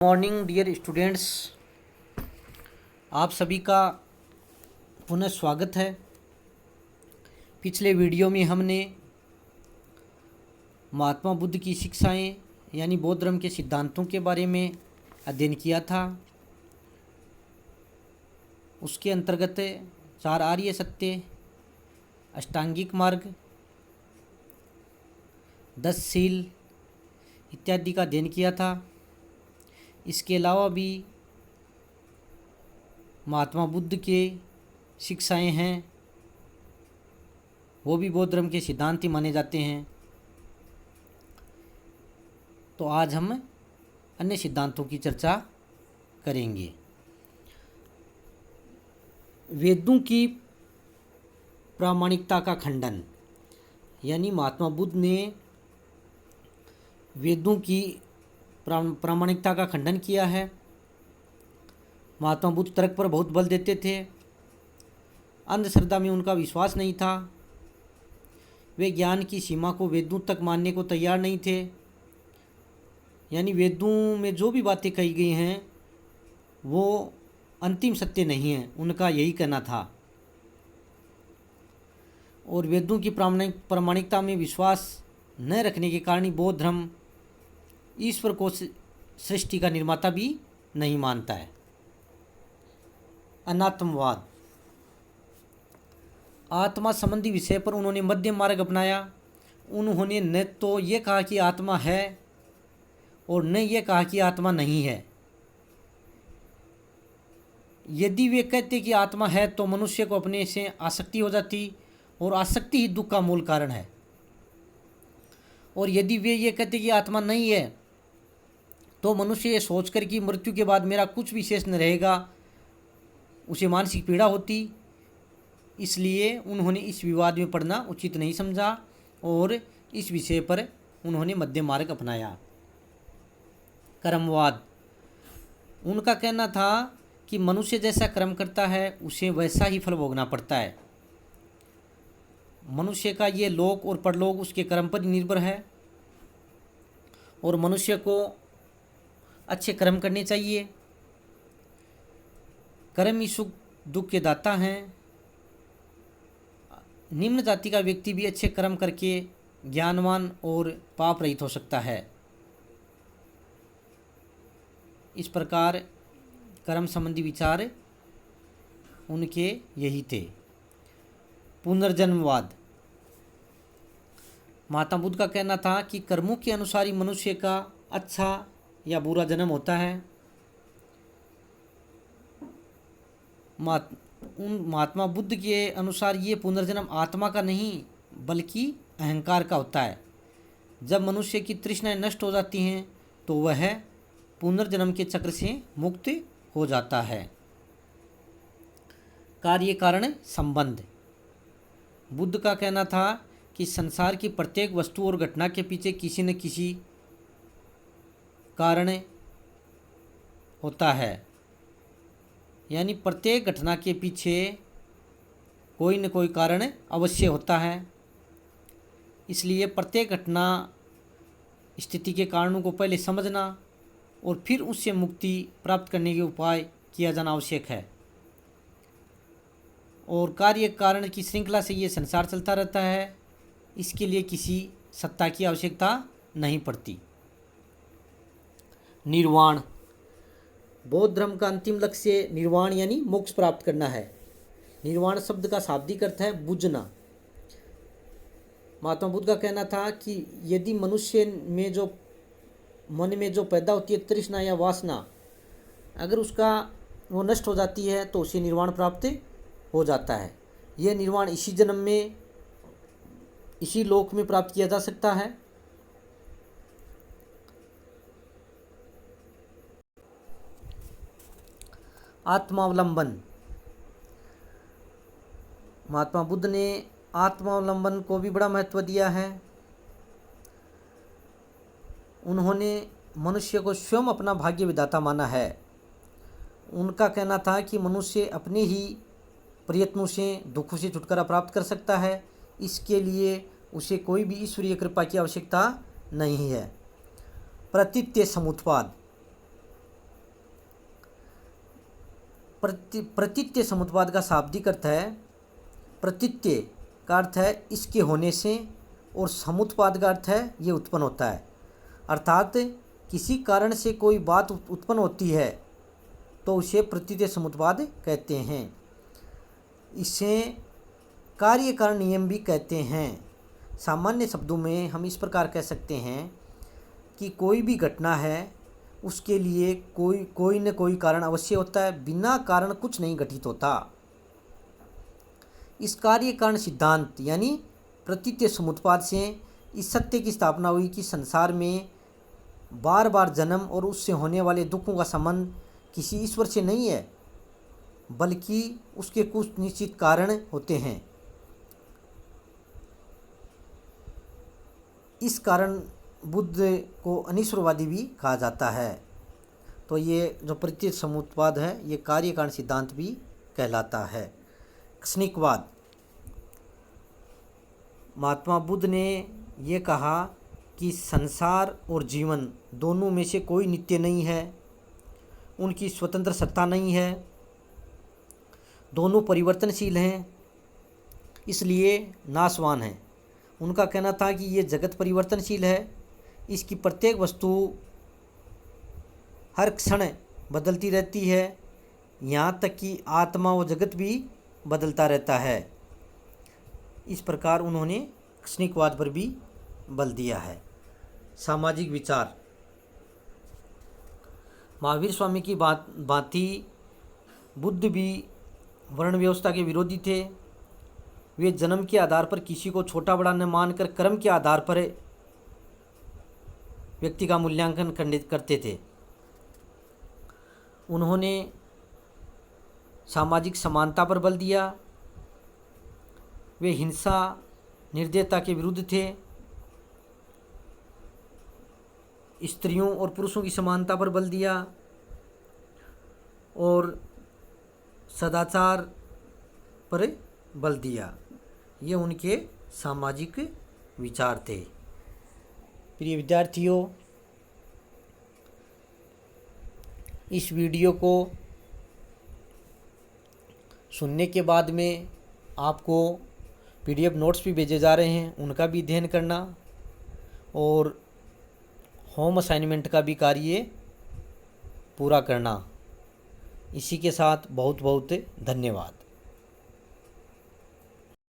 Morning dear students, आप सभी का पुनः स्वागत है। पिछले वीडियो में हमने महात्मा बुद्ध की शिक्षाएं यानी बौद्ध धर्म के सिद्धांतों के बारे में अध्ययन किया था। उसके अंतर्गत 4 आर्य सत्य, अष्टांगिक मार्ग, 10 शील इत्यादि का अध्ययन किया था। इसके अलावा भी महात्मा बुद्ध के शिक्षाएं हैं, वो भी बौद्ध धर्म के सिद्धांत ही माने जाते हैं। तो आज हम अन्य सिद्धांतों की चर्चा करेंगे। वेदों की प्रामाणिकता का खंडन, यानी महात्मा बुद्ध ने वेदों की प्रामाणिकता का खंडन किया है। महात्मा बुद्ध तर्क पर बहुत बल देते थे। अंधश्रद्धा में उनका विश्वास नहीं था। वे ज्ञान की सीमा को वेदों तक मानने को तैयार नहीं थे। यानी वेदों में जो भी बातें कही गई हैं वो अंतिम सत्य नहीं है, उनका यही कहना था। और वेदों की प्रामाणिकता में विश्वास न रखने के कारण बौद्ध धर्म ईश्वर को सृष्टि का निर्माता भी नहीं मानता है। अनात्मवाद, आत्मा संबंधी विषय पर उन्होंने मध्यम मार्ग अपनाया। उन्होंने न तो ये कहा कि आत्मा है और न ये कहा कि आत्मा नहीं है। यदि वे कहते कि आत्मा है तो मनुष्य को अपने से आसक्ति हो जाती, और आसक्ति ही दुख का मूल कारण है। और यदि वे ये कहते कि आत्मा नहीं है तो मनुष्य ये सोचकर कि मृत्यु के बाद मेरा कुछ भी शेष न रहेगा, उसे मानसिक पीड़ा होती। इसलिए उन्होंने इस विवाद में पड़ना उचित नहीं समझा और इस विषय पर उन्होंने मध्यम मार्ग अपनाया। कर्मवाद, उनका कहना था कि मनुष्य जैसा कर्म करता है उसे वैसा ही फल भोगना पड़ता है। मनुष्य का ये लोक और परलोक उसके कर्म पर निर्भर है और मनुष्य को अच्छे कर्म करने चाहिए। कर्म ही सुख दुख के दाता हैं। निम्न जाति का व्यक्ति भी अच्छे कर्म करके ज्ञानवान और पाप रहित हो सकता है। इस प्रकार कर्म संबंधी विचार उनके यही थे। पुनर्जन्मवाद, महात्मा बुद्ध का कहना था कि कर्मों के अनुसार ही मनुष्य का अच्छा या बुरा जन्म होता है। महात्मा बुद्ध के अनुसार ये पुनर्जन्म आत्मा का नहीं बल्कि अहंकार का होता है। जब मनुष्य की तृष्णाएं नष्ट हो जाती हैं तो वह पुनर्जन्म के चक्र से मुक्त हो जाता है। कार्य कारण संबंध, बुद्ध का कहना था कि संसार की प्रत्येक वस्तु और घटना के पीछे किसी न किसी कारण होता है। यानी प्रत्येक घटना के पीछे कोई न कोई कारण अवश्य होता है। इसलिए प्रत्येक घटना स्थिति के कारणों को पहले समझना और फिर उससे मुक्ति प्राप्त करने के उपाय किया जाना आवश्यक है। और कार्य कारण की श्रृंखला से ये संसार चलता रहता है। इसके लिए किसी सत्ता की आवश्यकता नहीं पड़ती। निर्वाण, बौद्ध धर्म का अंतिम लक्ष्य निर्वाण यानी मोक्ष प्राप्त करना है। निर्वाण शब्द का शाब्दिक अर्थ है बुझना। महात्मा बुद्ध का कहना था कि यदि मनुष्य में जो मन में जो पैदा होती है तृष्णा या वासना, अगर उसका वो नष्ट हो जाती है तो उसे निर्वाण प्राप्त हो जाता है। यह निर्वाण इसी जन्म में इसी लोक में प्राप्त किया जा सकता है। आत्मावलंबन, महात्मा बुद्ध ने आत्मावलंबन को भी बड़ा महत्व दिया है। उन्होंने मनुष्य को स्वयं अपना भाग्य विधाता माना है। उनका कहना था कि मनुष्य अपने ही प्रयत्नों से दुखों से छुटकारा प्राप्त कर सकता है। इसके लिए उसे कोई भी ईश्वरीय कृपा की आवश्यकता नहीं है। प्रतीत्य समुत्पाद, प्रतीत्य समुत्पाद का शाब्दिक अर्थ है, प्रतीत्य का अर्थ है इसके होने से, और समुत्पाद का अर्थ है ये उत्पन्न होता है। अर्थात किसी कारण से कोई बात उत्पन्न होती है तो उसे प्रतीत्य समुत्पाद कहते हैं। इसे कार्य कारण नियम भी कहते हैं। सामान्य शब्दों में हम इस प्रकार कह सकते हैं कि कोई भी घटना है उसके लिए कोई न कोई कारण अवश्य होता है, बिना कारण कुछ नहीं घटित होता। इस कार्य कारण सिद्धांत यानी प्रतीत्य समुत्पाद से इस सत्य की स्थापना हुई कि संसार में बार बार जन्म और उससे होने वाले दुखों का संबंध किसी ईश्वर से नहीं है, बल्कि उसके कुछ निश्चित कारण होते हैं। इस कारण बुद्ध को अनिश्वरवादी भी कहा जाता है। तो ये जो प्रतीत्य समुत्पाद है ये कार्य कारण सिद्धांत भी कहलाता है। क्षणिकवाद, महात्मा बुद्ध ने ये कहा कि संसार और जीवन दोनों में से कोई नित्य नहीं है, उनकी स्वतंत्र सत्ता नहीं है, दोनों परिवर्तनशील हैं, इसलिए नाशवान हैं। उनका कहना था कि ये जगत परिवर्तनशील है, इसकी प्रत्येक वस्तु हर क्षण बदलती रहती है, यहाँ तक कि आत्मा व जगत भी बदलता रहता है। इस प्रकार उन्होंने क्षणिकवाद पर भी बल दिया है। सामाजिक विचार, महावीर स्वामी की भांति बुद्ध भी वर्ण व्यवस्था के विरोधी थे। वे जन्म के आधार पर किसी को छोटा बड़ा न मानकर कर्म के आधार पर व्यक्ति का मूल्यांकन करते थे। उन्होंने सामाजिक समानता पर बल दिया। वे हिंसा निर्दयता के विरुद्ध थे। स्त्रियों और पुरुषों की समानता पर बल दिया और सदाचार पर बल दिया। ये उनके सामाजिक विचार थे। प्रिय विद्यार्थियों, इस वीडियो को सुनने के बाद में आपको PDF नोट्स भी भेजे जा रहे हैं, उनका भी अध्ययन करना और होम असाइनमेंट का भी कार्य पूरा करना। इसी के साथ बहुत बहुत धन्यवाद।